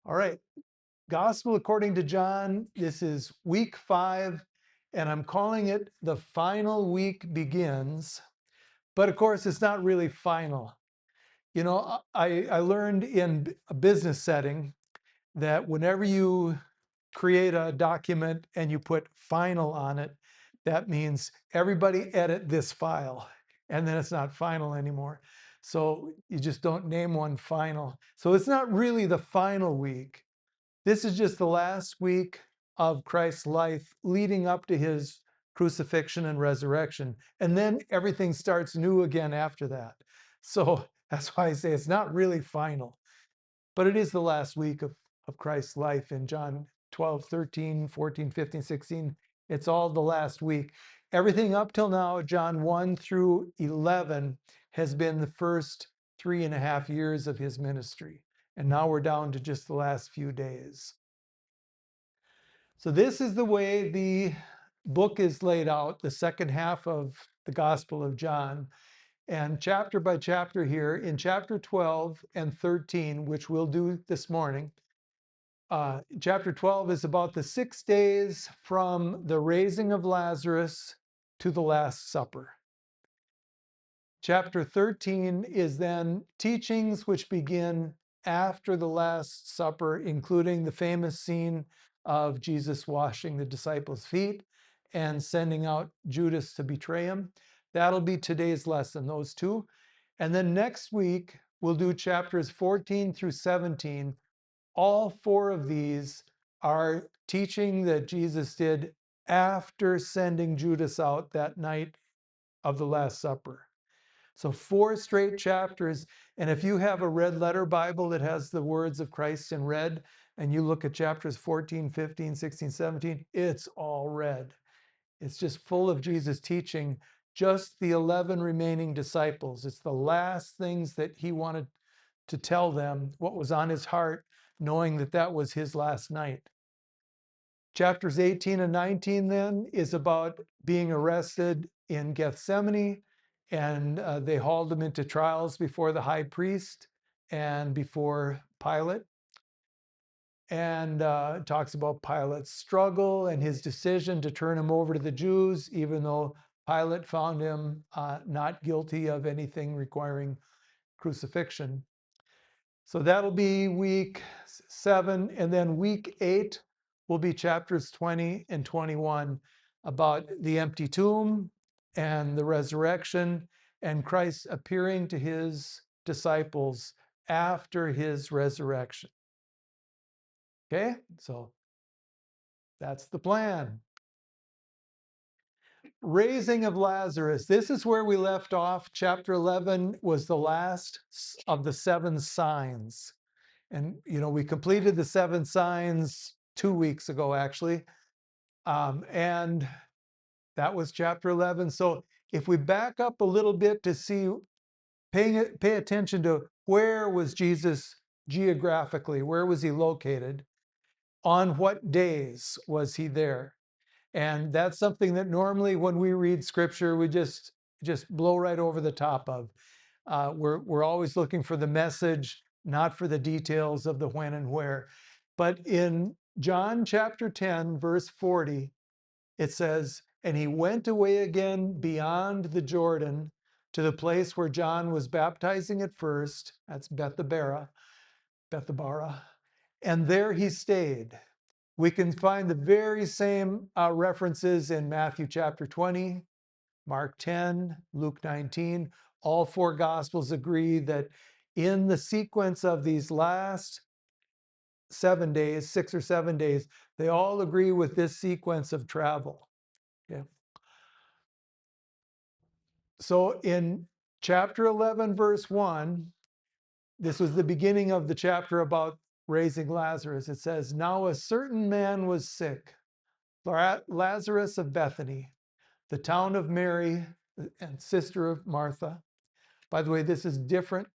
All right, Gospel according to John. This is week 5, and I'm calling it The Final Week Begins. But of course, it's not really final. You know, I learned in a business setting that whenever you create a document and you put final on it, that means everybody edit this file, and then it's not final anymore. So you just don't name one final. So it's not really the final week. This is just the last week of Christ's life leading up to his crucifixion and resurrection. And then everything starts new again after that. So that's why I say it's not really final, but it is the last week of Christ's life in John 12, 13, 14, 15, 16. It's all the last week. Everything up till now, John 1 through 11, has been the first 3.5 years of his ministry. And now we're down to just the last few days. So this is the way the book is laid out, the second half of the Gospel of John. And chapter by chapter here, in chapter 12 and 13, which we'll do this morning, chapter 12 is about the 6 days from the raising of Lazarus to the Last Supper. Chapter 13 is then teachings which begin after the Last Supper, including the famous scene of Jesus washing the disciples' feet and sending out Judas to betray him. That'll be today's lesson, those two. And then next week, we'll do chapters 14 through 17. All 4 of these are teaching that Jesus did after sending Judas out that night of the Last Supper. So 4 straight chapters. And if you have a red letter Bible that has the words of Christ in red, and you look at chapters 14, 15, 16, 17, it's all red. It's just full of Jesus teaching just the 11 remaining disciples. It's the last things that he wanted to tell them, what was on his heart, knowing that that was his last night. Chapters 18 and 19 then is about being arrested in Gethsemane, and they hauled him into trials before the high priest and before Pilate. And talks about Pilate's struggle and his decision to turn him over to the Jews, even though Pilate found him not guilty of anything requiring crucifixion. So that'll be week 7. And then week 8 will be chapters 20 and 21 about the empty tomb and the resurrection and Christ appearing to his disciples after his resurrection. Okay, so that's the plan. Raising of Lazarus. This is where we left off. Chapter 11 was the last of the 7 signs. And, we completed the 7 signs 2 weeks ago, actually. And that was chapter 11. So if we back up a little bit to see, pay attention to where was Jesus geographically, where was he located? On what days was he there? And that's something that normally when we read scripture, we just blow right over the top of. We're always looking for the message, not for the details of the when and where. But in John chapter 10, verse 40, it says, "And he went away again beyond the Jordan to the place where John was baptizing at first." That's Bethabara, and there he stayed. We can find the very same references in Matthew chapter 20, Mark 10, Luke 19. All 4 Gospels agree that in the sequence of these last 7 days, 6 or 7 days, they all agree with this sequence of travel. Okay. So in chapter 11, verse 1, this was the beginning of the chapter about raising Lazarus. It says, "Now a certain man was sick, Lazarus of Bethany, the town of Mary and sister of Martha." By the way, this is different.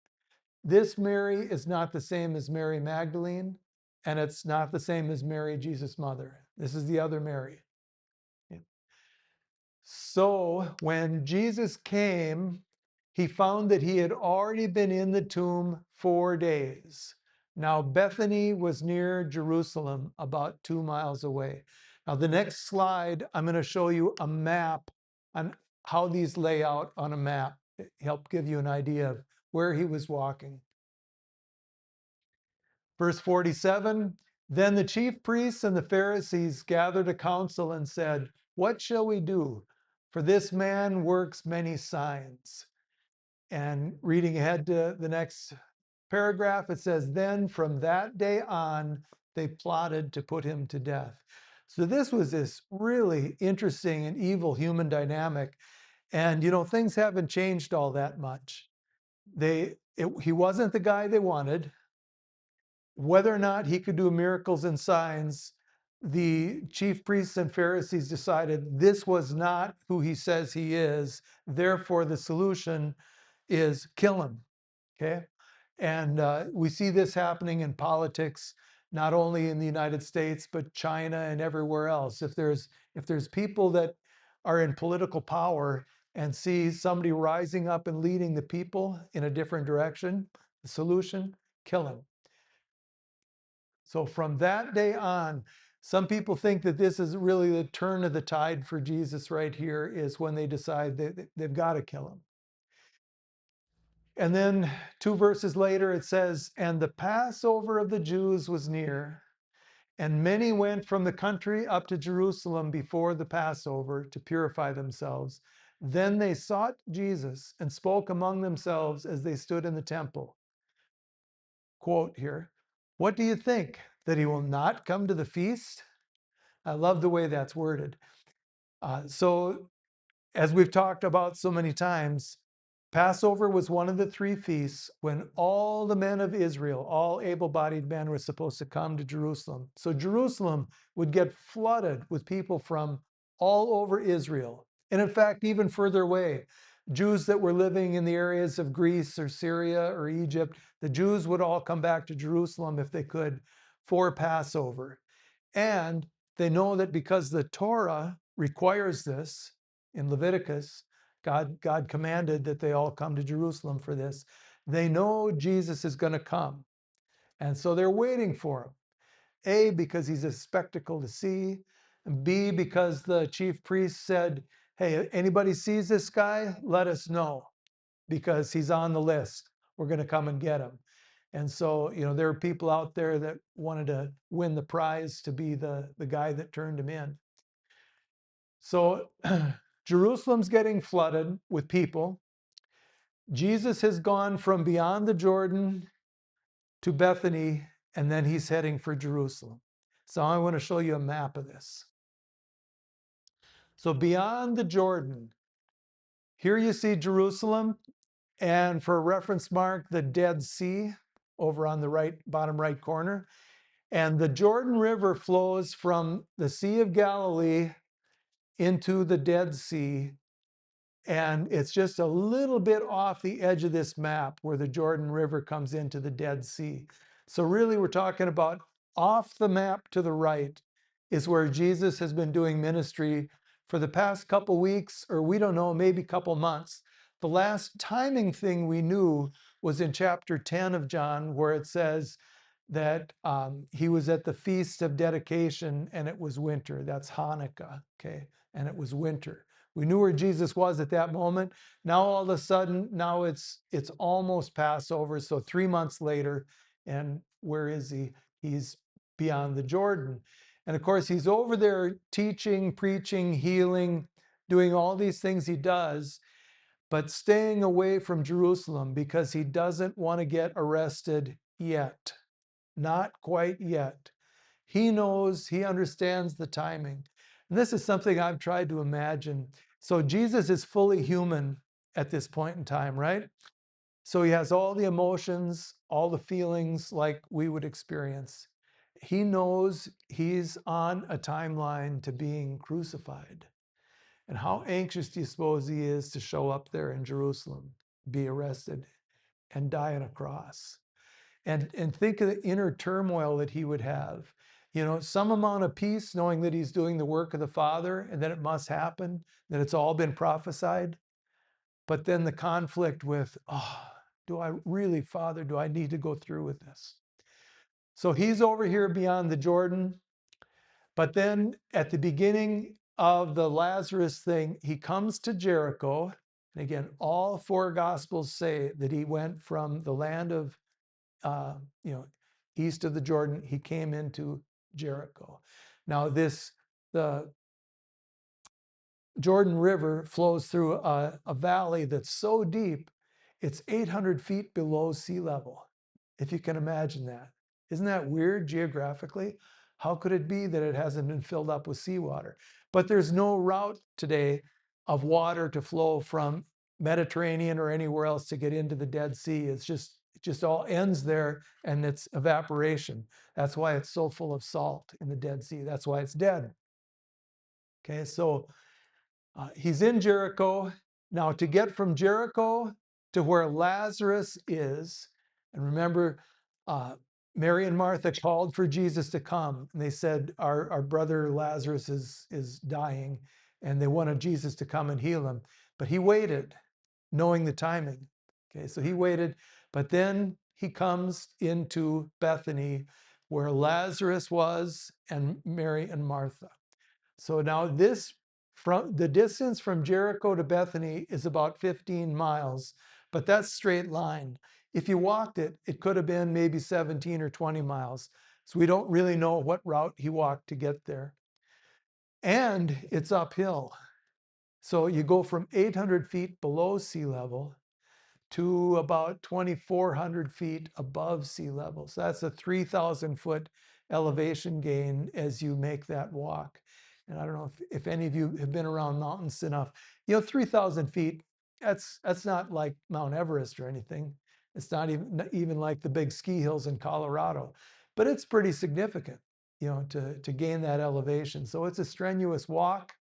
This Mary is not the same as Mary Magdalene, and it's not the same as Mary, Jesus' mother. This is the other Mary. So when Jesus came, he found that he had already been in the tomb 4 days. Now Bethany was near Jerusalem, about 2 miles away. Now the next slide, I'm going to show you a map on how these lay out on a map. Help give you an idea of where he was walking. Verse 47, then the chief priests and the Pharisees gathered a council and said, what shall we do? For this man works many signs. And reading ahead to the next paragraph, it says, then from that day on, they plotted to put him to death. So this was this really interesting and evil human dynamic. And, things haven't changed all that much. He wasn't the guy they wanted. Whether or not he could do miracles and signs, the chief priests and Pharisees decided this was not who he says he is. Therefore, the solution is kill him. Okay. And we see this happening in politics, not only in the United States, but China and everywhere else. If there's people that are in political power and see somebody rising up and leading the people in a different direction, the solution, kill him. So from that day on, some people think that this is really the turn of the tide for Jesus right here, is when they decide that they've got to kill him. And then 2 verses later, it says, and the Passover of the Jews was near, and many went from the country up to Jerusalem before the Passover to purify themselves. Then they sought Jesus and spoke among themselves as they stood in the temple. Quote here, what do you think? That he will not come to the feast? I love the way that's worded. So, as we've talked about so many times, Passover was one of the 3 feasts when all the men of Israel, all able bodied men, were supposed to come to Jerusalem. So, Jerusalem would get flooded with people from all over Israel. And in fact, even further away, Jews that were living in the areas of Greece or Syria or Egypt, the Jews would all come back to Jerusalem if they could for Passover. And they know that because the Torah requires this in Leviticus, God commanded that they all come to Jerusalem for this. They know Jesus is going to come. And so they're waiting for him. A, because he's a spectacle to see. And B, because the chief priest said, hey, anybody sees this guy, let us know, because he's on the list. We're going to come and get him. And so, there were people out there that wanted to win the prize to be the guy that turned him in. So Jerusalem's getting flooded with people. Jesus has gone from beyond the Jordan to Bethany, and then he's heading for Jerusalem. So I want to show you a map of this. So beyond the Jordan, here you see Jerusalem, and for a reference mark, the Dead Sea over on the right, bottom right corner. And the Jordan River flows from the Sea of Galilee into the Dead Sea. And it's just a little bit off the edge of this map where the Jordan River comes into the Dead Sea. So really we're talking about off the map to the right is where Jesus has been doing ministry for the past couple weeks, or we don't know, maybe couple months. The last timing thing we knew was in chapter 10 of John, where it says that he was at the Feast of Dedication and it was winter. That's Hanukkah, okay? And it was winter. We knew where Jesus was at that moment. Now all of a sudden, now it's almost Passover. So 3 months later, and where is he? He's beyond the Jordan. And of course, he's over there teaching, preaching, healing, doing all these things he does, but staying away from Jerusalem because he doesn't want to get arrested yet. Not quite yet. He knows, he understands the timing. And this is something I've tried to imagine. So Jesus is fully human at this point in time, right? So he has all the emotions, all the feelings like we would experience. He knows he's on a timeline to being crucified. And how anxious do you suppose he is to show up there in Jerusalem, be arrested, and die on a cross? And think of the inner turmoil that he would have. Some amount of peace knowing that he's doing the work of the Father and that it must happen, that it's all been prophesied. But then the conflict with, do I really, Father, do I need to go through with this? So he's over here beyond the Jordan. But then at the beginning of the Lazarus thing, he comes to Jericho. And again, all four gospels say that he went from the land of, uh, east of the Jordan, he came into Jericho. Now the Jordan River flows through a valley that's so deep, it's 800 feet below sea level, if you can imagine that. Isn't that weird geographically? How could it be that it hasn't been filled up with seawater? But there's no route today of water to flow from Mediterranean or anywhere else to get into the Dead Sea. It just all ends there, and it's evaporation. That's why it's so full of salt in the Dead Sea. That's why it's dead. Okay, so he's in Jericho. Now, to get from Jericho to where Lazarus is, and remember, Mary and Martha called for Jesus to come. And they said, our brother Lazarus is dying, and they wanted Jesus to come and heal him. But he waited, knowing the timing. Okay, so he waited. But then he comes into Bethany, where Lazarus was, and Mary and Martha. So now from the distance from Jericho to Bethany is about 15 miles, but that's straight line. If you walked it, it could have been maybe 17 or 20 miles. So we don't really know what route he walked to get there. And it's uphill. So you go from 800 feet below sea level to about 2,400 feet above sea level. So that's a 3,000 foot elevation gain as you make that walk. And I don't know if any of you have been around mountains enough. 3,000 feet, that's not like Mount Everest or anything. It's not even like the big ski hills in Colorado, but it's pretty significant, to gain that elevation. So it's a strenuous walk.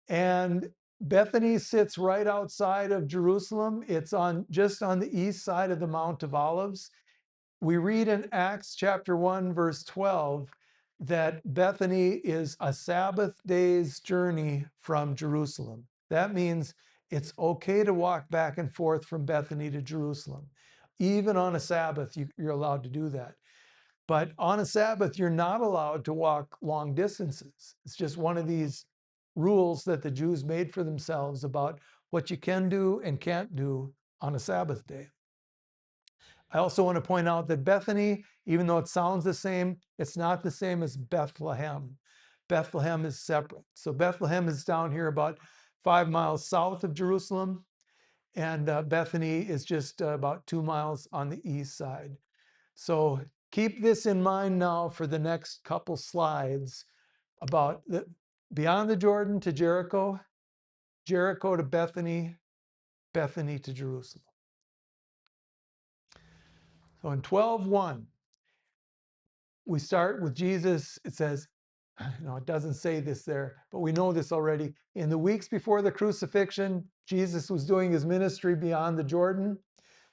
And Bethany sits right outside of Jerusalem. It's just on the east side of the Mount of Olives. We read in Acts chapter 1, verse 12, that Bethany is a Sabbath day's journey from Jerusalem. That means it's okay to walk back and forth from Bethany to Jerusalem. Even on a Sabbath, you're allowed to do that. But on a Sabbath, you're not allowed to walk long distances. It's just one of these rules that the Jews made for themselves about what you can do and can't do on a Sabbath day. I also want to point out that Bethany, even though it sounds the same, it's not the same as Bethlehem. Bethlehem is separate. So Bethlehem is down here about 5 miles south of Jerusalem, and Bethany is just about 2 miles on the east side. So keep this in mind now for the next couple slides about beyond the Jordan to Jericho, Jericho to Bethany, Bethany to Jerusalem. So in 12:1, we start with Jesus. It says, it doesn't say this there, but we know this already. In the weeks before the crucifixion, Jesus was doing his ministry beyond the Jordan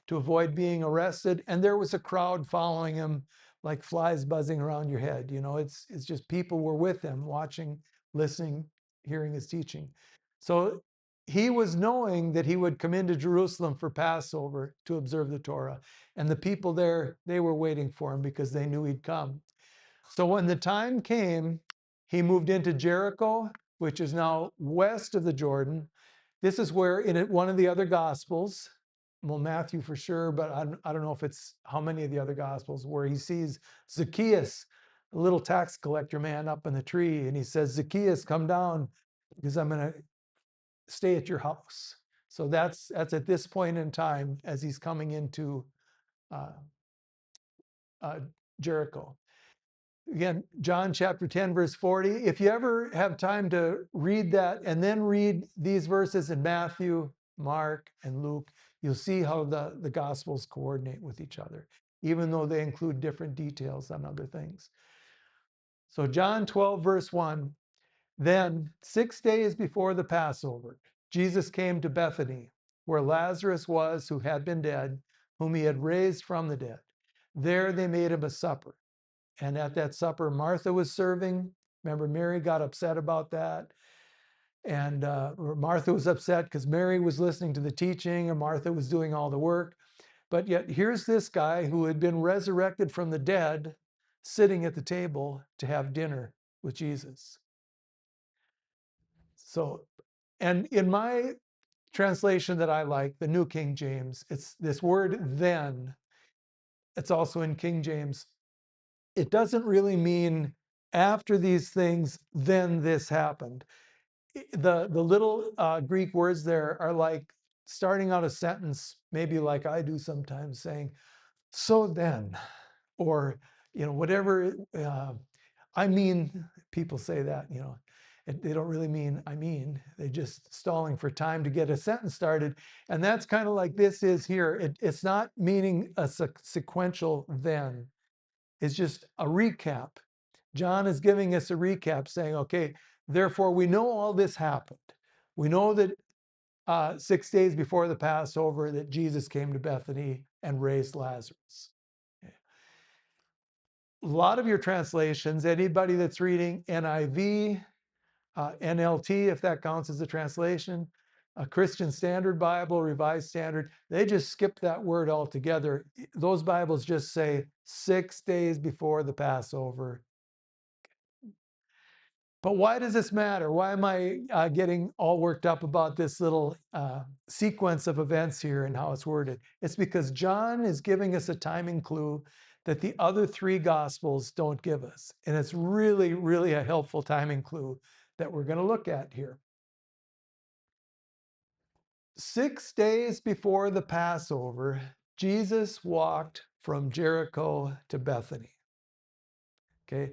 to avoid being arrested, and there was a crowd following him like flies buzzing around your head. It's just people were with him, watching, listening, hearing his teaching. So he was knowing that he would come into Jerusalem for Passover to observe the Torah, and the people there, they were waiting for him because they knew he'd come. So when the time came, he moved into Jericho, which is now west of the Jordan. This is where in one of the other Gospels, well, Matthew for sure, but I don't know if it's how many of the other Gospels, where he sees Zacchaeus, a little tax collector man up in the tree, and he says, Zacchaeus, come down because I'm going to stay at your house. So that's at this point in time as he's coming into Jericho. Again, John chapter 10, verse 40. If you ever have time to read that and then read these verses in Matthew, Mark, and Luke, you'll see how the Gospels coordinate with each other, even though they include different details on other things. So John 12, verse 1, then 6 days before the Passover, Jesus came to Bethany, where Lazarus was, who had been dead, whom he had raised from the dead. There they made him a supper. And at that supper, Martha was serving. Remember, Mary got upset about that. And Martha was upset because Mary was listening to the teaching and Martha was doing all the work. But yet here's this guy who had been resurrected from the dead, sitting at the table to have dinner with Jesus. So, and in my translation that I like, the New King James, it's this word then. It's also in King James. It doesn't really mean after these things, then this happened. The little Greek words there are like starting out a sentence, maybe like I do sometimes, saying, so then, or, whatever. I mean, people say that, they don't really mean, I mean, they're just stalling for time to get a sentence started. And that's kind of like this is here. It's not meaning a sequential then. It's just a recap. John is giving us a recap saying, okay, therefore we know all this happened. We know that 6 days before the Passover that Jesus came to Bethany and raised Lazarus. A lot of your translations, anybody that's reading NIV, NLT, if that counts as a translation, a Christian Standard Bible, Revised Standard, they just skip that word altogether. Those Bibles just say 6 days before the Passover. But why does this matter? Why am I getting all worked up about this little sequence of events here and how it's worded? It's because John is giving us a timing clue that the other three Gospels don't give us. And it's really, really a helpful timing clue that we're going to look at here. 6 days before the Passover, Jesus walked from Jericho to Bethany. Okay.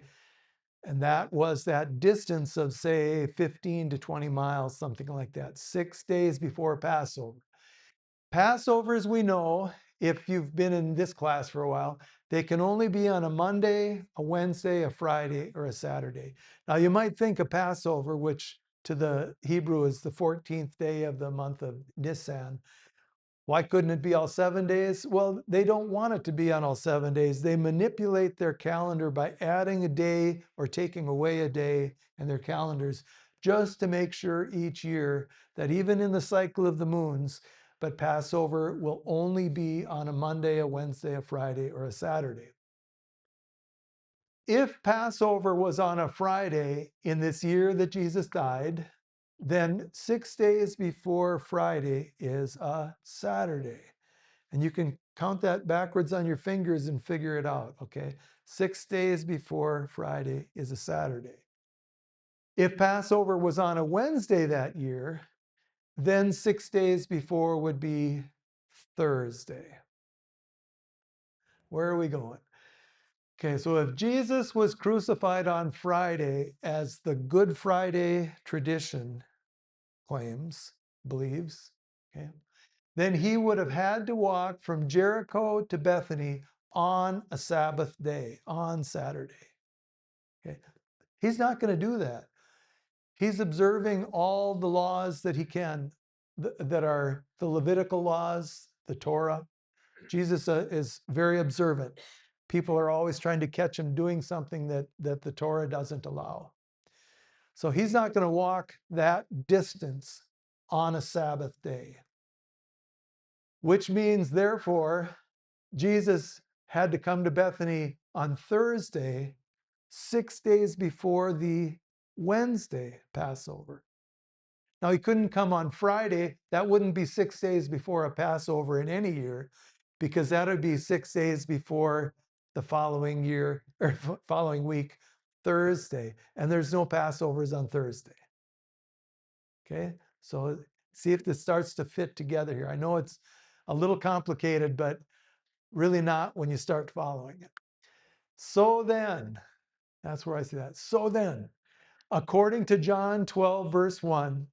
And that was that distance of, say, 15 to 20 miles, something like that, 6 days before Passover. Passover, as we know, if you've been in this class for a while, they can only be on a Monday, a Wednesday, a Friday, or a Saturday. Now, you might think of Passover, which to the Hebrew is the 14th day of the month of Nisan. Why couldn't it be all 7 days? Well, they don't want it to be on all 7 days. They manipulate their calendar by adding a day or taking away a day in their calendars just to make sure each year that even in the cycle of the moons, but Passover will only be on a Monday, a Wednesday, a Friday, or a Saturday. If Passover was on a Friday in this year that Jesus died, then 6 days before Friday is a Saturday. And you can count that backwards on your fingers and figure it out, okay? 6 days before Friday is a Saturday. If Passover was on a Wednesday that year, then 6 days before would be Thursday. Where are we going? Okay, so if Jesus was crucified on Friday, as the Good Friday tradition claims, believes, okay, then he would have had to walk from Jericho to Bethany on a Sabbath day, on Saturday. Okay. He's not going to do that. He's observing all the laws that he can, that are the Levitical laws, the Torah. Jesus is very observant. People are always trying to catch him doing something that the Torah doesn't allow. So he's not going to walk that distance on a Sabbath day. Which means, therefore, Jesus had to come to Bethany on Thursday, 6 days before the Wednesday Passover. Now, he couldn't come on Friday. That wouldn't be 6 days before a Passover in any year, because that would be 6 days before the following year or following week, Thursday. And there's no Passovers on Thursday. Okay, so see if this starts to fit together here. I know it's a little complicated, but really not when you start following it. So then, that's where I see that. So then, according to John 12, verse 1,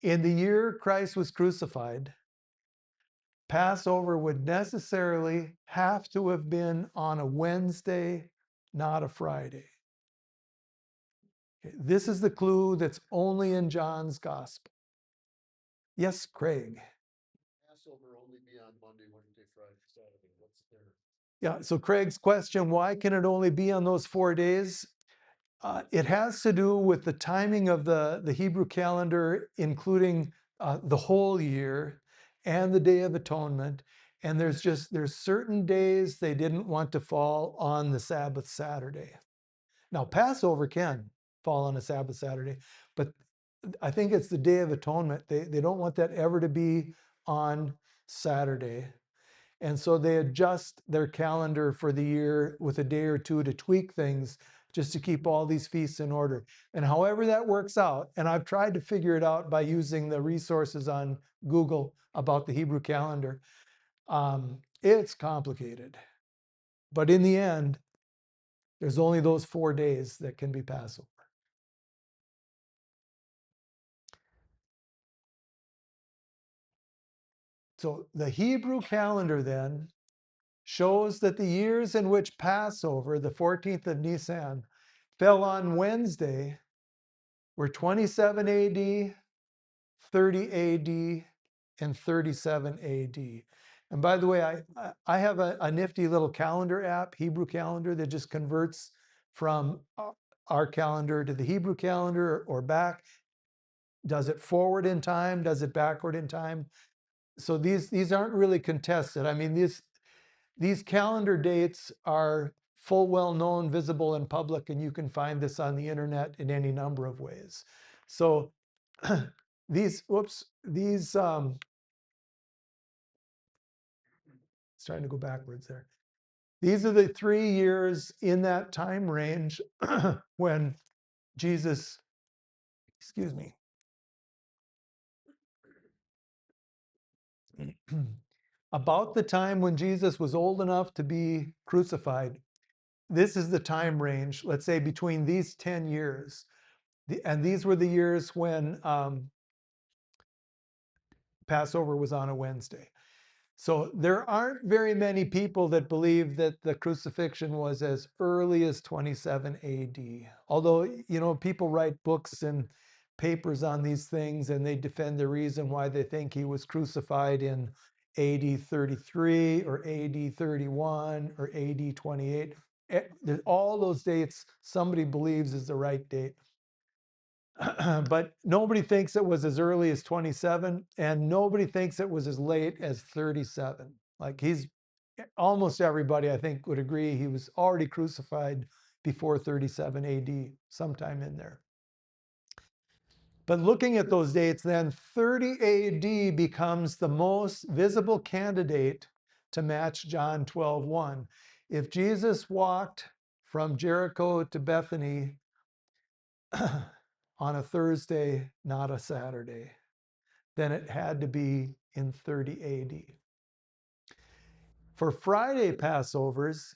in the year Christ was crucified, Passover would necessarily have to have been on a Wednesday, not a Friday. Okay, this is the clue that's only in John's gospel. Yes, Craig. Passover only be on Monday, Wednesday, Friday, Saturday. What's there? Yeah, so Craig's question, why can it only be on those 4 days? It has to do with the timing of the Hebrew calendar, including the whole year and the Day of Atonement. And there's certain days they didn't want to fall on the Sabbath Saturday. Now, Passover can fall on a Sabbath Saturday, but I think it's the Day of Atonement. They don't want that ever to be on Saturday. And so they adjust their calendar for the year with a day or two to tweak things just to keep all these feasts in order. And however that works out, and I've tried to figure it out by using the resources on Google about the Hebrew calendar, it's complicated. But in the end, there's only those 4 days that can be Passover. So the Hebrew calendar then shows that the years in which Passover, the 14th of Nisan, fell on Wednesday were 27 AD, 30 AD, and 37 AD. And by the way, I have a nifty little calendar app, Hebrew calendar, that just converts from our calendar to the Hebrew calendar or back, does it forward in time, does it backward in time. So these aren't really contested. I mean, these calendar dates are full well known, visible in public, and you can find this on the internet in any number of ways. So these, it's trying to go backwards there. These are the 3 years in that time range when Jesus, excuse me, about the time when Jesus was old enough to be crucified. This is the time range, let's say between these 10 years. And these were the years when Passover was on a Wednesday. So there aren't very many people that believe that the crucifixion was as early as 27 AD. Although, people write books and papers on these things and they defend the reason why they think he was crucified in AD 33 or AD 31 or AD 28. All those dates somebody believes is the right date. But nobody thinks it was as early as 27, and nobody thinks it was as late as 37. Like almost everybody, I think, would agree he was already crucified before 37 AD, sometime in there. But looking at those dates, then 30 AD becomes the most visible candidate to match John 12:1. If Jesus walked from Jericho to Bethany on a Thursday, not a Saturday, then it had to be in 30 AD. For Friday Passovers,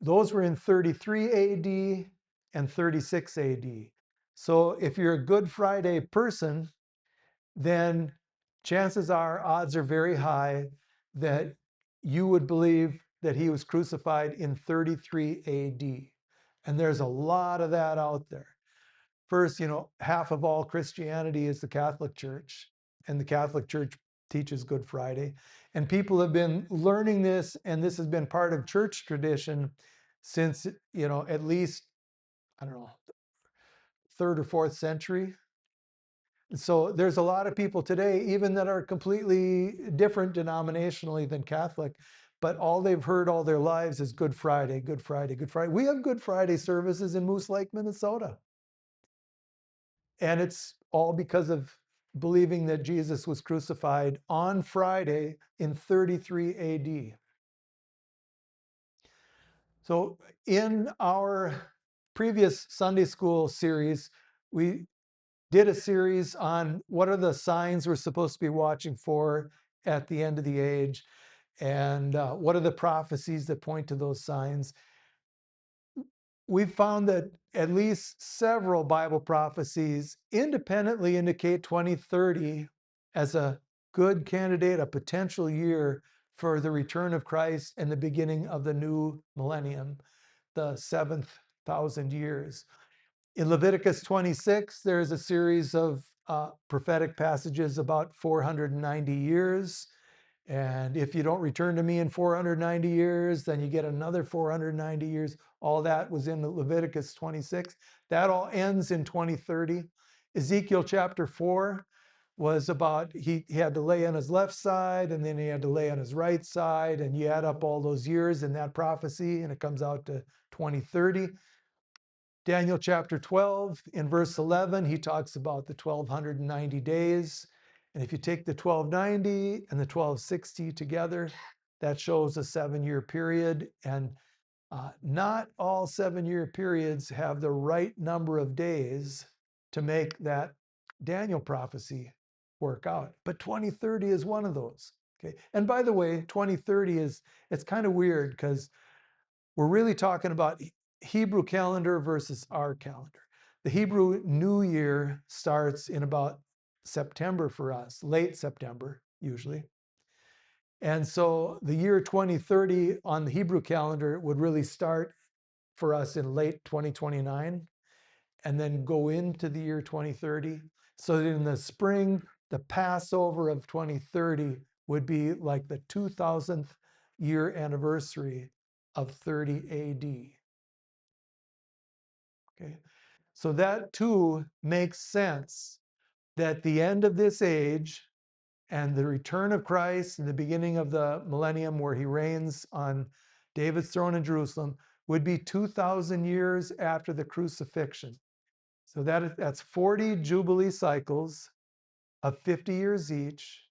those were in 33 AD and 36 AD. So if you're a Good Friday person, then chances are, odds are very high that you would believe that he was crucified in 33 AD. And there's a lot of that out there. First, half of all Christianity is the Catholic Church, and the Catholic Church teaches Good Friday. And people have been learning this, and this has been part of church tradition since, at least, I don't know, 3rd or 4th century. So there's a lot of people today, even that are completely different denominationally than Catholic, but all they've heard all their lives is Good Friday, Good Friday, Good Friday. We have Good Friday services in Moose Lake, Minnesota. And it's all because of believing that Jesus was crucified on Friday in 33 AD. So in our previous Sunday school series, we did a series on what are the signs we're supposed to be watching for at the end of the age, and what are the prophecies that point to those signs. We've found that at least several Bible prophecies independently indicate 2030 as a good candidate, a potential year for the return of Christ and the beginning of the new millennium, the 7,000 years. In Leviticus 26, there's a series of prophetic passages about 490 years. And if you don't return to me in 490 years, then you get another 490 years. All that was in Leviticus 26. That all ends in 2030. Ezekiel chapter 4, was about he had to lay on his left side and then he had to lay on his right side, and you add up all those years in that prophecy and it comes out to 2030. Daniel chapter 12 in verse 11, he talks about the 1290 days. And if you take the 1290 and the 1260 together, that shows a 7-year period. And not all 7-year periods have the right number of days to make that Daniel prophecy work out. But 2030 is one of those. Okay. And by the way, 2030 it's kind of weird because we're really talking about Hebrew calendar versus our calendar. The Hebrew New Year starts in about September for us, late September usually. And so the year 2030 on the Hebrew calendar would really start for us in late 2029 and then go into the year 2030. So that in the spring, the Passover of 2030 would be like the 2000th year anniversary of 30 AD. Okay. So that too makes sense that the end of this age and the return of Christ and the beginning of the millennium where he reigns on David's throne in Jerusalem would be 2,000 years after the crucifixion. So that's 40 Jubilee cycles of 50 years each.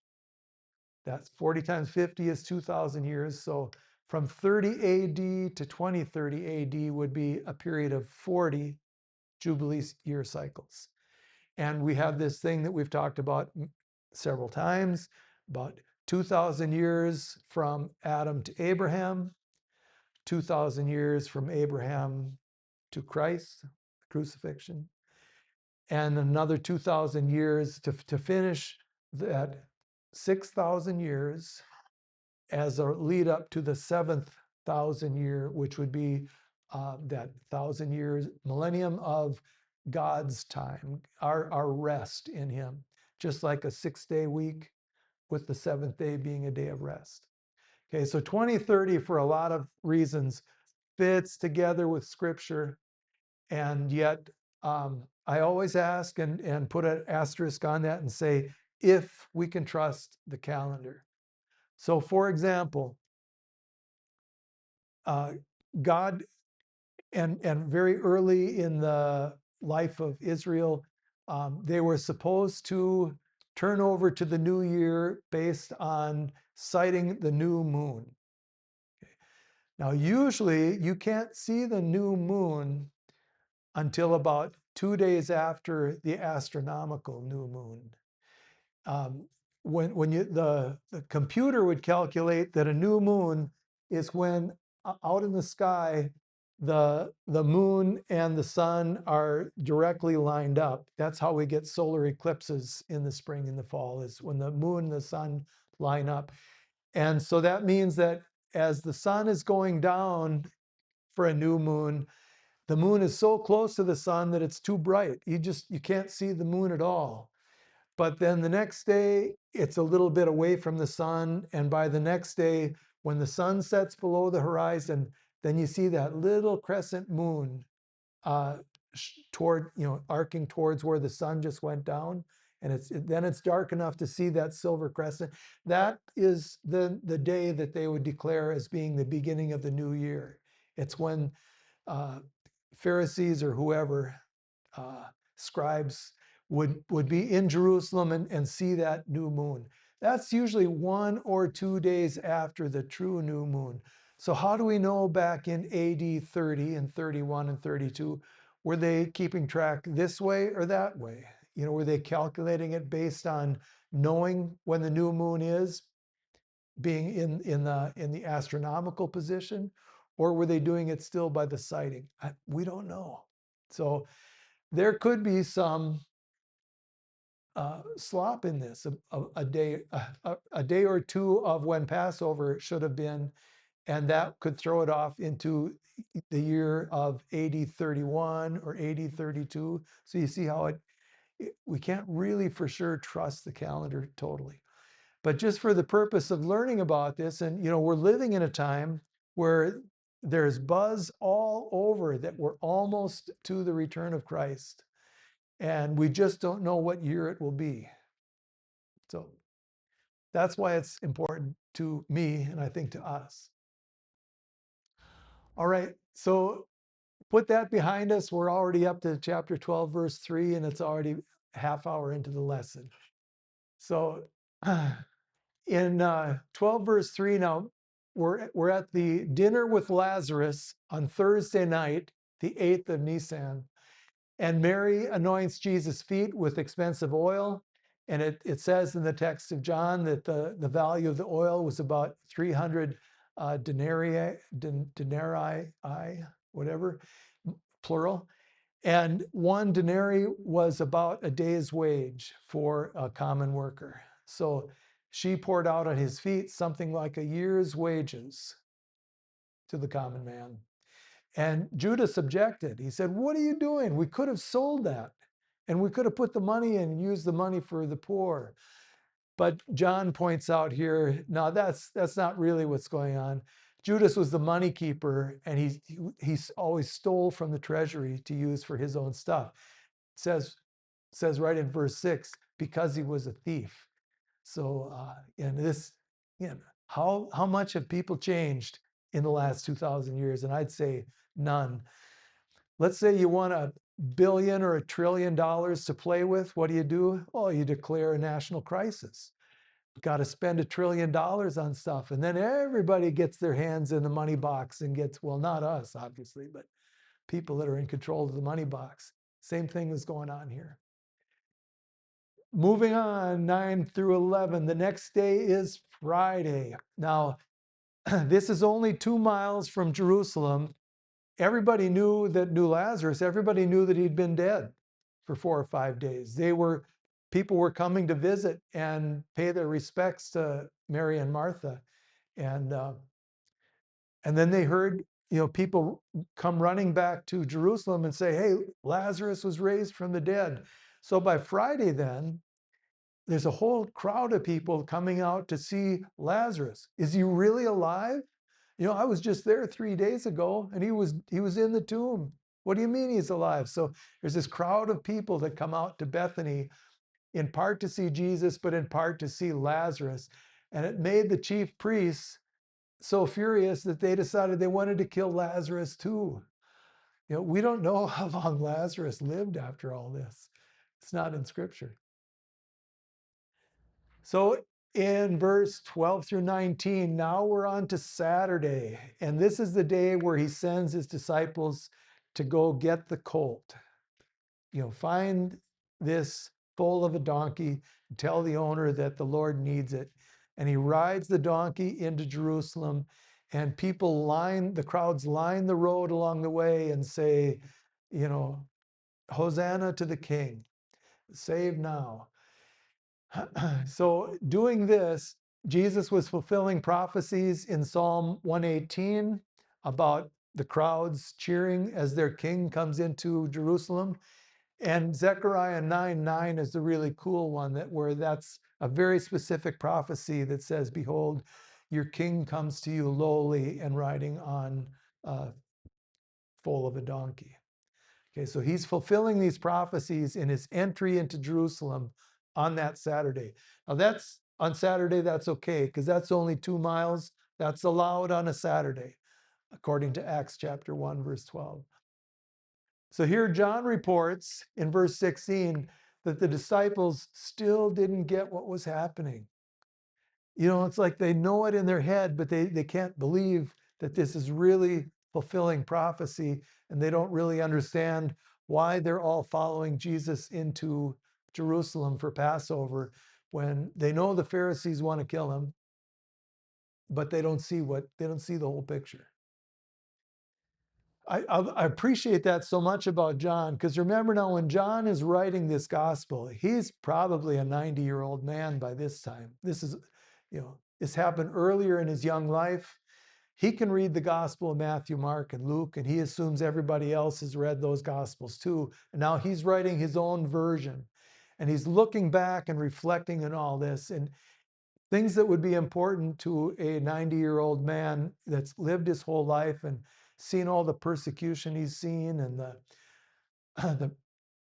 That's 40 times 50 is 2,000 years. So from 30 AD to 2030 AD would be a period of 40 Jubilee year cycles. And we have this thing that we've talked about several times, about 2,000 years from Adam to Abraham, 2,000 years from Abraham to Christ, the crucifixion, and another 2,000 years to finish that 6,000 years as a lead up to the 7,000 year, which would be that 1,000 years millennium of God's time, our rest in him, just like a 6-day week with the 7th day being a day of rest. Okay, so 2030 for a lot of reasons fits together with scripture, and yet I always ask and put an asterisk on that and say, if we can trust the calendar. So for example, God, and very early in the life of Israel, they were supposed to turn over to the new year based on sighting the new moon. Now, usually you can't see the new moon until about 2 days after the astronomical new moon. When the computer would calculate that a new moon is when out in the sky the moon and the sun are directly lined up. That's how we get solar eclipses in the spring and the fall, is when the moon and the sun line up. And so that means that as the sun is going down for a new moon, the moon is so close to the sun that it's too bright. You can't see the moon at all. But then the next day, it's a little bit away from the sun. And by the next day, when the sun sets below the horizon, then you see that little crescent moon arcing towards where the sun just went down. And then it's dark enough to see that silver crescent. That is the day that they would declare as being the beginning of the new year. It's when Pharisees or whoever, scribes, would be in Jerusalem and see that new moon. That's usually 1 or 2 days after the true new moon. So how do we know back in AD 30 and 31 and 32, were they keeping track this way or that way? Were they calculating it based on knowing when the new moon is, being in the astronomical position, or were they doing it still by the sighting? We don't know. So there could be some slop in this, a day or two of when Passover should have been, and that could throw it off into the year of AD 31 or AD 32. So you see how we can't really for sure trust the calendar totally. But just for the purpose of learning about this, and we're living in a time where there's buzz all over that we're almost to the return of Christ. And we just don't know what year it will be. So that's why it's important to me, and I think to us. All right, so put that behind us. We're already up to chapter 12, verse 3, and it's already half hour into the lesson. So in 12, verse 3 now, we're at the dinner with Lazarus on Thursday night, the 8th of Nisan. And Mary anoints Jesus' feet with expensive oil. And it says in the text of John that the value of the oil was about 300 denarii, whatever, plural. And one denarii was about a day's wage for a common worker. So she poured out at his feet something like a year's wages to the common man. And Judas objected. He said, "What are you doing? We could have sold that and we could have put the money in and used the money for the poor." But John points out here, no, that's not really what's going on. Judas was the money keeper, and he always stole from the treasury to use for his own stuff. It says right in verse 6, because he was a thief. So and this, how much have people changed in the last 2,000 years? And I'd say none. Let's say you want $1 billion or $1 trillion to play with. What do? Oh, you declare a national crisis. Got to spend $1 trillion on stuff. And then everybody gets their hands in the money box and gets, well, not us, obviously, but people that are in control of the money box. Same thing is going on here. Moving on, 9 through 11. The next day is Friday. Now, this is only 2 miles from Jerusalem. Everybody knew Lazarus. Everybody knew that he'd been dead for 4 or 5 days. People were coming to visit and pay their respects to Mary and Martha. And then they heard, people come running back to Jerusalem and say, "Hey, Lazarus was raised from the dead." So by Friday then, there's a whole crowd of people coming out to see Lazarus. Is he really alive? I was just there 3 days ago and he was in the tomb. What do you mean he's alive? So there's this crowd of people that come out to Bethany in part to see Jesus, but in part to see Lazarus. And it made the chief priests so furious that they decided they wanted to kill Lazarus too. We don't know how long Lazarus lived after all this. It's not in scripture. So in verse 12 through 19, now we're on to Saturday. And this is the day where he sends his disciples to go get the colt. Find this foal of a donkey, tell the owner that the Lord needs it. And he rides the donkey into Jerusalem, and the crowds line the road along the way and say, Hosanna to the King, save now. So doing this, Jesus was fulfilling prophecies in Psalm 118 about the crowds cheering as their king comes into Jerusalem. And Zechariah 9:9 is the really cool one where that's a very specific prophecy that says, "Behold, your king comes to you lowly and riding on a foal of a donkey." Okay, so he's fulfilling these prophecies in his entry into Jerusalem on that Saturday. Now that's on Saturday, that's okay, because that's only 2 miles. That's allowed on a Saturday, according to Acts chapter 1, verse 12. So here John reports in verse 16 that the disciples still didn't get what was happening. It's like they know it in their head, but they can't believe that this is really fulfilling prophecy, and they don't really understand why they're all following Jesus into Jerusalem for Passover when they know the Pharisees want to kill him, but they don't see the whole picture. I appreciate that so much about John, because remember now, when John is writing this gospel, he's probably a 90-year-old man by this time. This happened earlier in his young life. He can read the gospel of Matthew, Mark, and Luke, and he assumes everybody else has read those gospels too. And now he's writing his own version, and he's looking back and reflecting on all this. And things that would be important to a 90-year-old man that's lived his whole life and seen all the persecution he's seen and the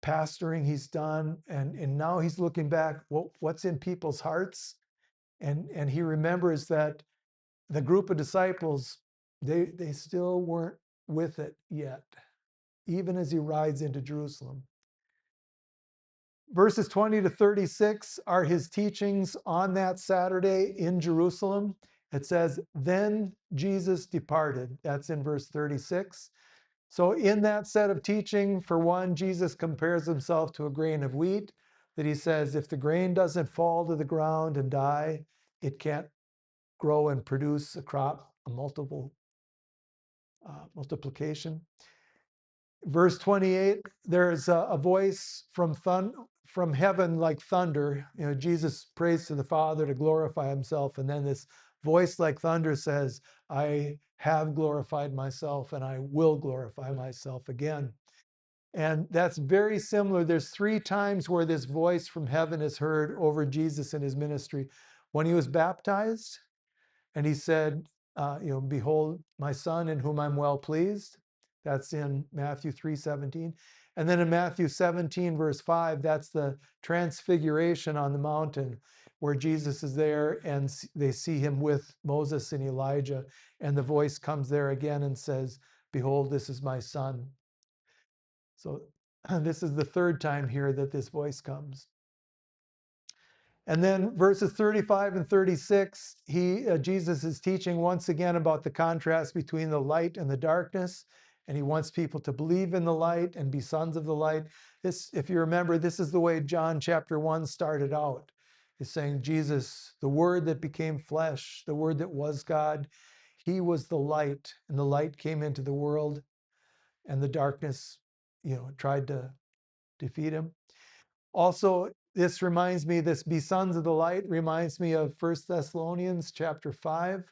pastoring he's done, and now he's looking back, what's in people's hearts, and he remembers that the group of disciples, they still weren't with it yet, even as he rides into Jerusalem. Verses 20 to 36 are his teachings on that Saturday in Jerusalem. It says, then Jesus departed. That's in verse 36. So in that set of teaching, for one, Jesus compares himself to a grain of wheat, that he says, if the grain doesn't fall to the ground and die, it can't grow and produce a crop, a multiplication. Verse 28, there's a voice from heaven like thunder. You know, Jesus prays to the Father to glorify himself, and then this voice like thunder says, I have glorified myself and I will glorify myself again. And that's very similar. There's 3 times where this voice from heaven is heard over Jesus in his ministry. When he was baptized, and he said, behold, my son in whom I'm well pleased. That's in Matthew 3:17. And then in Matthew 17, verse 5, that's the transfiguration on the mountain where Jesus is there and they see him with Moses and Elijah. And the voice comes there again and says, behold, this is my son. So this is the 3rd time here that this voice comes. And then verses 35 and 36, Jesus is teaching once again about the contrast between the light and the darkness. And he wants people to believe in the light and be sons of the light. This, if you remember, this is the way John chapter 1 started out. He's saying Jesus, the word that became flesh, the word that was God, he was the light, and the light came into the world, and the darkness, tried to defeat him. Also, this reminds me, this be sons of the light reminds me of 1 Thessalonians chapter 5,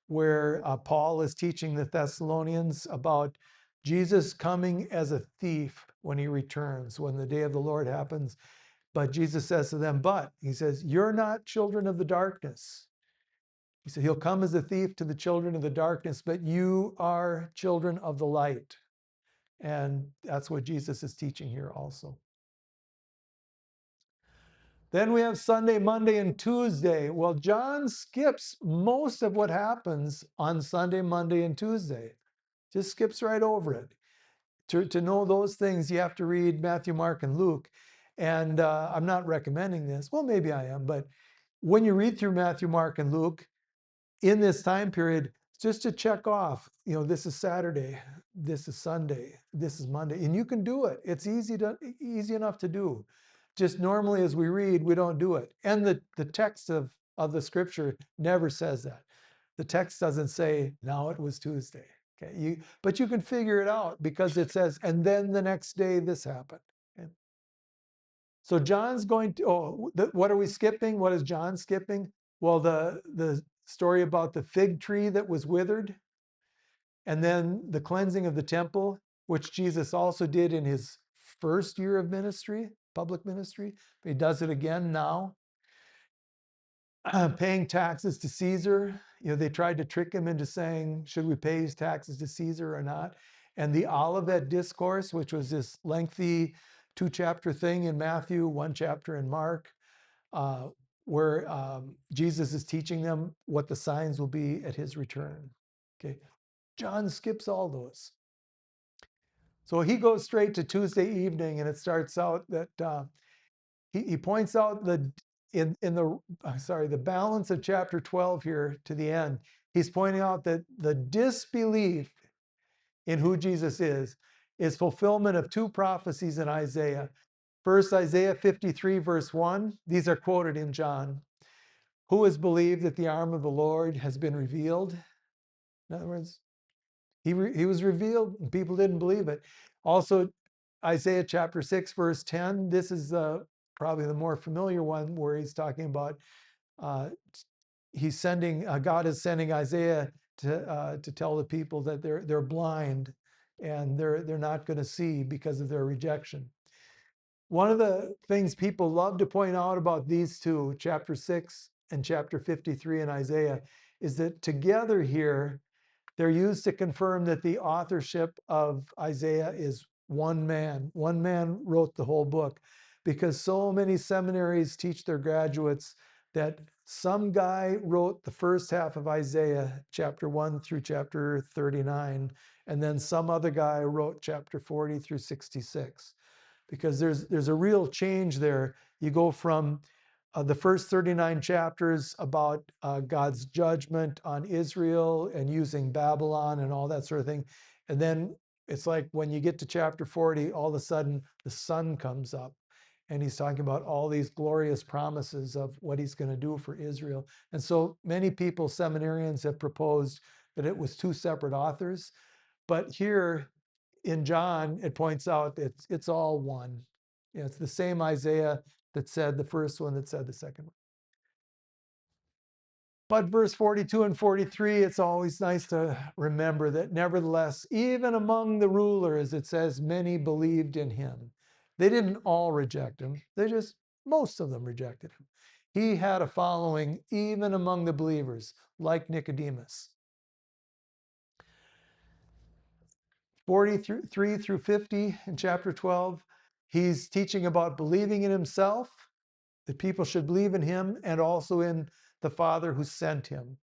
where Paul is teaching the Thessalonians about Jesus coming as a thief when he returns, when the day of the Lord happens. But Jesus says to them, he says, you're not children of the darkness. He said, he'll come as a thief to the children of the darkness, but you are children of the light. And that's what Jesus is teaching here also. Then we have Sunday, Monday, and Tuesday. Well, John skips most of what happens on Sunday, Monday, and Tuesday. Just skips right over it. To know those things, you have to read Matthew, Mark, and Luke. And I'm not recommending this. Well, maybe I am. But when you read through Matthew, Mark, and Luke, in this time period, just to check off, this is Saturday, this is Sunday, this is Monday. And you can do it. It's easy enough to do. Just normally as we read, we don't do it. And the text of the scripture never says that. The text doesn't say, now it was Tuesday. Okay, but you can figure it out because it says, and then the next day this happened. Okay? So John's going to, what are we skipping? What is John skipping? Well, the story about the fig tree that was withered, and then the cleansing of the temple, which Jesus also did in his first year of ministry, public ministry. He does it again now. Paying taxes to Caesar. They tried to trick him into saying, should we pay his taxes to Caesar or not? And the Olivet Discourse, which was this lengthy 2-chapter thing in Matthew, 1 chapter in Mark, where Jesus is teaching them what the signs will be at his return. Okay, John skips all those. So he goes straight to Tuesday evening, and it starts out that he points out the balance of chapter 12 here to the end. He's pointing out that the disbelief in who Jesus is fulfillment of 2 prophecies in Isaiah. First, Isaiah 53, verse 1. These are quoted in John. Who has believed that the arm of the Lord has been revealed? In other words, he was revealed and people didn't believe it. Also, Isaiah chapter 6, verse 10. This is probably the more familiar one where he's talking about God is sending Isaiah to tell the people that they're blind and they're not going to see because of their rejection. One of the things people love to point out about these two, chapter 6 and chapter 53 in Isaiah, is that together here, they're used to confirm that the authorship of Isaiah is one man. One man wrote the whole book because so many seminaries teach their graduates that some guy wrote the first half of Isaiah, chapter 1 through chapter 39, and then some other guy wrote chapter 40 through 66. Because there's a real change there. You go from the first 39 chapters about God's judgment on Israel and using Babylon and all that sort of thing. And then it's like when you get to chapter 40, all of a sudden the sun comes up and he's talking about all these glorious promises of what he's going to do for Israel. And so many people, seminarians, have proposed that it was two separate authors. But here in John, it points out it's all one. Yeah, it's the same Isaiah that said the first one that said the second one. But verse 42 and 43, it's always nice to remember that nevertheless, even among the rulers, it says many believed in him. They didn't all reject him. Most of them rejected him. He had a following even among the believers, like Nicodemus. 43 through 50 in chapter 12, he's teaching about believing in himself, that people should believe in him, and also in the Father who sent him.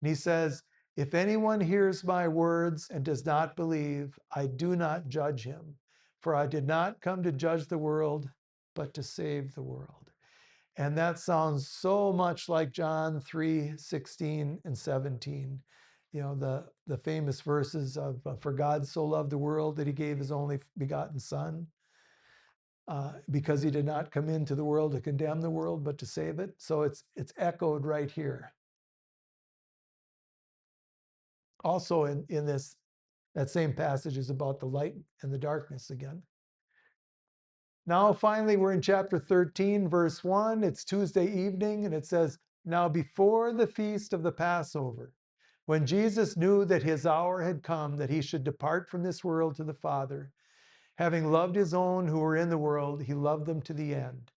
And he says, if anyone hears my words and does not believe, I do not judge him, for I did not come to judge the world, but to save the world. And that sounds so much like John 3:16 and 17. You know, the famous verses of, for God so loved the world that he gave his only begotten son, because he did not come into the world to condemn the world, but to save it. So it's echoed right here. Also in this, that same passage is about the light and the darkness again. Now, finally, we're in chapter 13, verse 1. It's Tuesday evening, and it says, now before the feast of the Passover, when Jesus knew that his hour had come, that he should depart from this world to the Father, having loved his own who were in the world, he loved them to the end.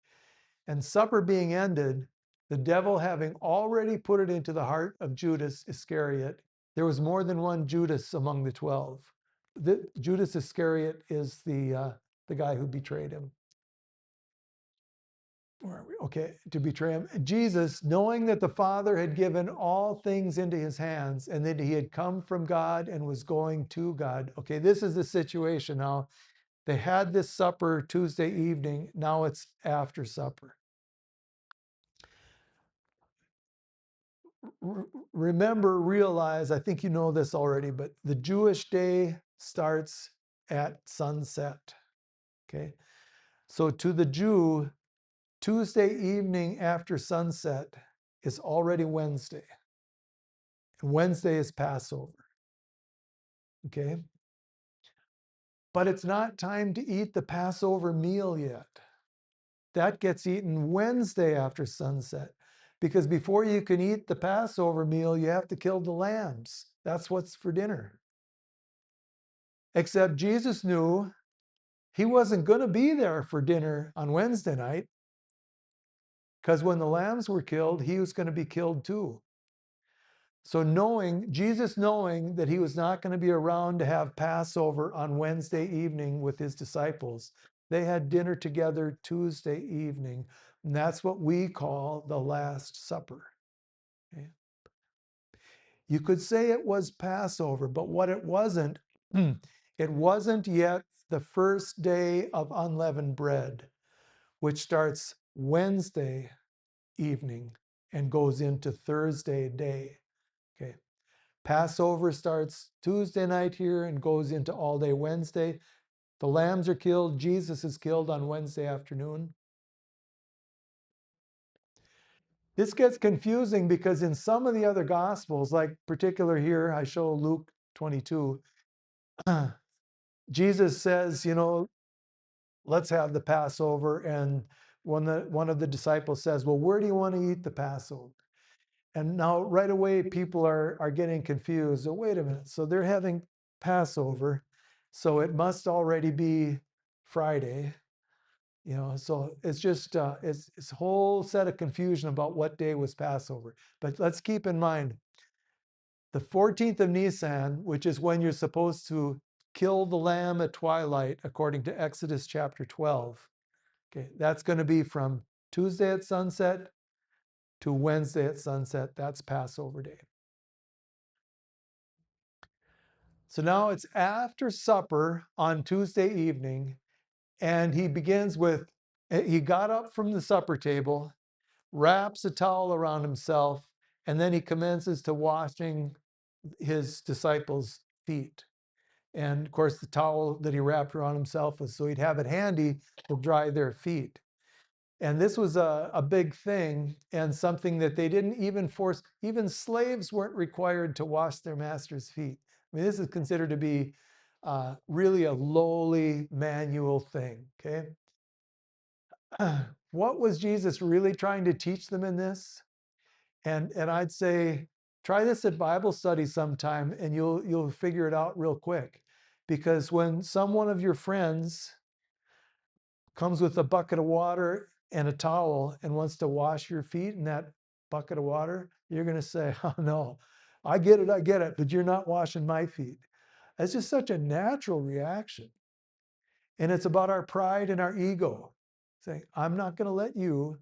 And supper being ended, the devil having already put it into the heart of Judas Iscariot, there was more than one Judas among the 12. Judas Iscariot is the guy who betrayed him. Where are we? Okay, to betray him. Jesus, knowing that the Father had given all things into his hands and that he had come from God and was going to God. Okay, this is the situation now. They had this supper Tuesday evening. Now it's after supper. Remember, realize, I think you know this already, but the Jewish day starts at sunset. Okay, so to the Jew, Tuesday evening after sunset is already Wednesday. And Wednesday is Passover. Okay? But it's not time to eat the Passover meal yet. That gets eaten Wednesday after sunset. Because before you can eat the Passover meal, you have to kill the lambs. That's what's for dinner. Except Jesus knew he wasn't going to be there for dinner on Wednesday night. Because when the lambs were killed, he was going to be killed too. So Jesus knowing that he was not going to be around to have Passover on Wednesday evening with his disciples, they had dinner together Tuesday evening. And that's what we call the Last Supper. Okay? You could say it was Passover, but what it wasn't, it wasn't yet the first day of unleavened bread, which starts Wednesday evening and goes into Thursday day. Okay. Passover starts Tuesday night here and goes into all day Wednesday. The lambs are killed. Jesus is killed on Wednesday afternoon. This gets confusing because in some of the other gospels, like particular here, I show Luke 22, Jesus says, let's have the Passover. And one of the disciples says, well, where do you want to eat the Passover? And now right away, people are getting confused. Oh, wait a minute. So they're having Passover. So it must already be Friday. So it's just, it's a whole set of confusion about what day was Passover. But let's keep in mind, the 14th of Nisan, which is when you're supposed to kill the lamb at twilight, according to Exodus chapter 12. Okay, that's going to be from Tuesday at sunset to Wednesday at sunset. That's Passover day. So now it's after supper on Tuesday evening, and he begins with, he got up from the supper table, wraps a towel around himself, and then he commences to washing his disciples' feet. And of course, the towel that he wrapped around himself was so he'd have it handy to dry their feet. And this was a big thing and something that they didn't even force, even slaves weren't required to wash their master's feet. I mean, this is considered to be really a lowly manual thing, okay? What was Jesus really trying to teach them in this? And I'd say, try this at Bible study sometime and you'll figure it out real quick. Because when one of your friends comes with a bucket of water and a towel and wants to wash your feet in that bucket of water, you're going to say, oh no, I get it, but you're not washing my feet. That's just such a natural reaction. And it's about our pride and our ego saying, I'm not going to let you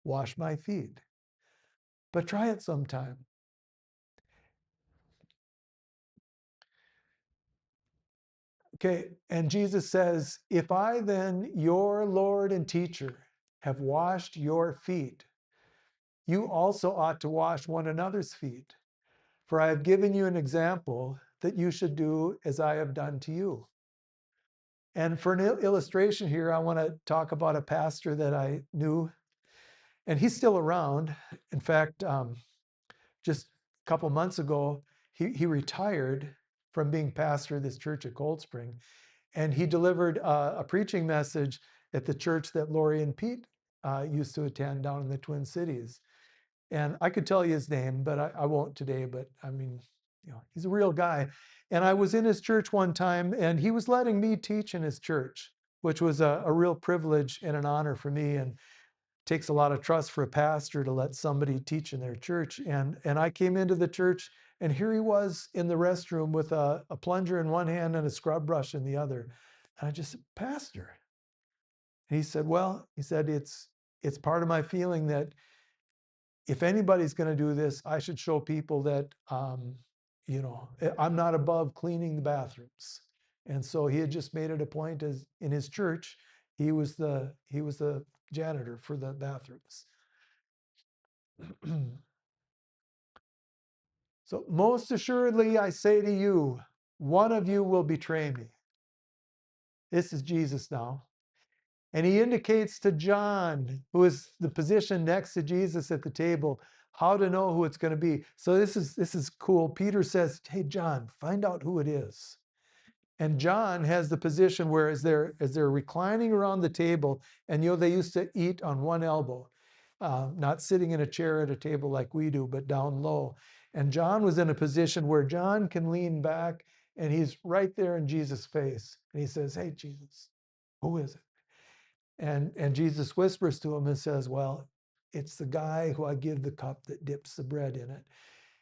wash my feet. But try it sometime. Okay, and Jesus says, if I then, your Lord and teacher, have washed your feet, you also ought to wash one another's feet. For I have given you an example that you should do as I have done to you. And for an illustration here, I want to talk about a pastor that I knew, and he's still around. In fact, just a couple months ago, he retired from being pastor of this church at Cold Spring, and he delivered a preaching message at the church that Lori and Pete used to attend down in the Twin Cities. And I could tell you his name, but I won't today. But I mean, he's a real guy. And I was in his church one time, and he was letting me teach in his church, which was a real privilege and an honor for me. And takes a lot of trust for a pastor to let somebody teach in their church. And I came into the church, and here he was in the restroom with a plunger in one hand and a scrub brush in the other. And I just said, Pastor. And he said, well, it's part of my feeling that if anybody's going to do this, I should show people that, I'm not above cleaning the bathrooms. And so he had just made it a point as in his church, he was the janitor for the bathrooms. So most assuredly, I say to you, one of you will betray me. This is Jesus now. And he indicates to John, who is the position next to Jesus at the table, how to know who it's going to be. So this is cool. Peter says, hey, John, find out who it is. And John has the position where as they're reclining around the table, and they used to eat on one elbow, not sitting in a chair at a table like we do, but down low. And John was in a position where John can lean back and he's right there in Jesus' face. And he says, hey, Jesus, who is it? And Jesus whispers to him and says, well, it's the guy who I give the cup that dips the bread in it.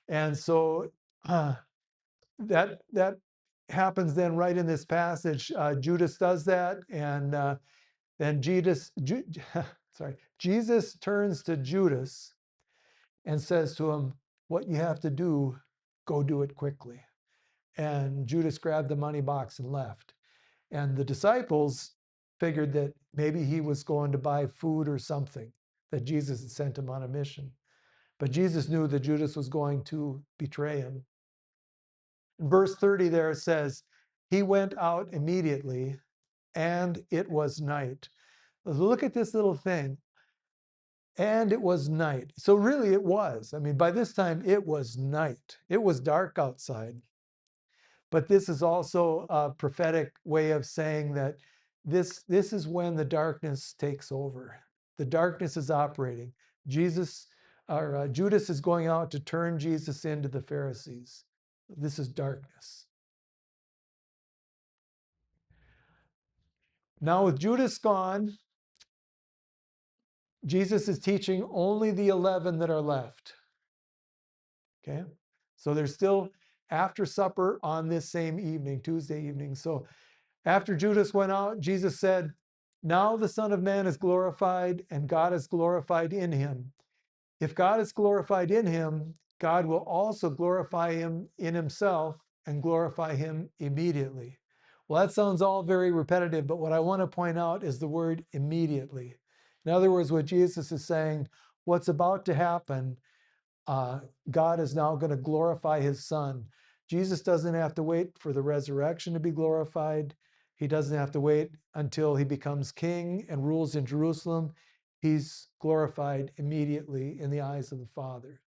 And so that happens then right in this passage. Judas does that, and then Jesus turns to Judas and says to him, what you have to do, go do it quickly. And Judas grabbed the money box and left. And the disciples figured that maybe he was going to buy food or something, that Jesus had sent him on a mission. But Jesus knew that Judas was going to betray him. In verse 30 there it says, he went out immediately and it was night. Look at this little thing. And it was night. So really it was. I mean, by this time it was night. It was dark outside. But this is also a prophetic way of saying that this is when the darkness takes over. The darkness is operating. Judas is going out to turn Jesus into the Pharisees. This is darkness. Now with Judas gone, Jesus is teaching only the 11 that are left. Okay? So there's still after supper on this same evening, Tuesday evening. So after Judas went out, Jesus said, "Now the Son of Man is glorified, and God is glorified in him. If God is glorified in him, God will also glorify him in himself and glorify him immediately." Well, that sounds all very repetitive, but what I want to point out is the word immediately. In other words, what Jesus is saying, what's about to happen, God is now going to glorify his Son. Jesus doesn't have to wait for the resurrection to be glorified. He doesn't have to wait until he becomes king and rules in Jerusalem. He's glorified immediately in the eyes of the Father.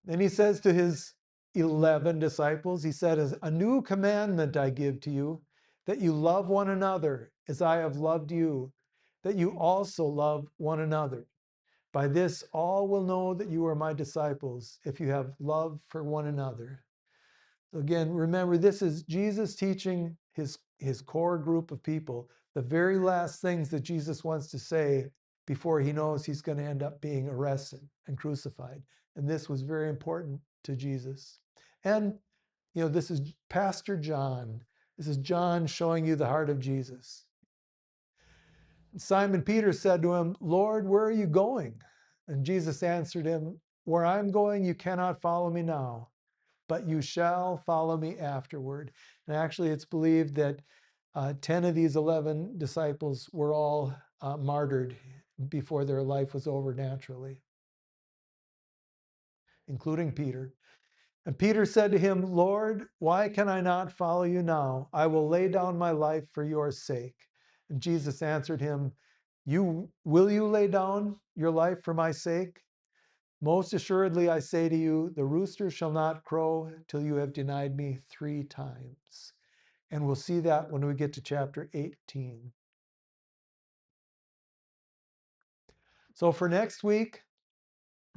Then he says to his 11 disciples, he said, "A new commandment I give to you, that you love one another as I have loved you, that you also love one another. By this, all will know that you are my disciples, if you have love for one another." Again, remember, this is Jesus teaching his core group of people the very last things that Jesus wants to say before he knows he's going to end up being arrested and crucified. And this was very important to Jesus. And, this is Pastor John. This is John showing you the heart of Jesus. Simon Peter said to him, "Lord, where are you going?" And Jesus answered him, "Where I'm going, you cannot follow me now, but you shall follow me afterward." And actually, it's believed that 10 of these 11 disciples were all martyred before their life was over naturally, including Peter. And Peter said to him, "Lord, why can I not follow you now? I will lay down my life for your sake." And Jesus answered him, Will you lay down your life for my sake? Most assuredly, I say to you, the rooster shall not crow till you have denied me 3 times." And we'll see that when we get to chapter 18. So for next week,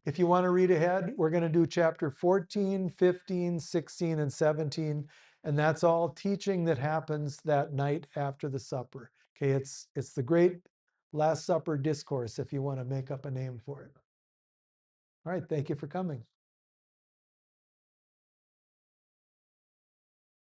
if you want to read ahead, we're going to do chapter 14, 15, 16, and 17. And that's all teaching that happens that night after the supper. Okay, it's the great Last Supper discourse, if you want to make up a name for it. All right, thank you for coming.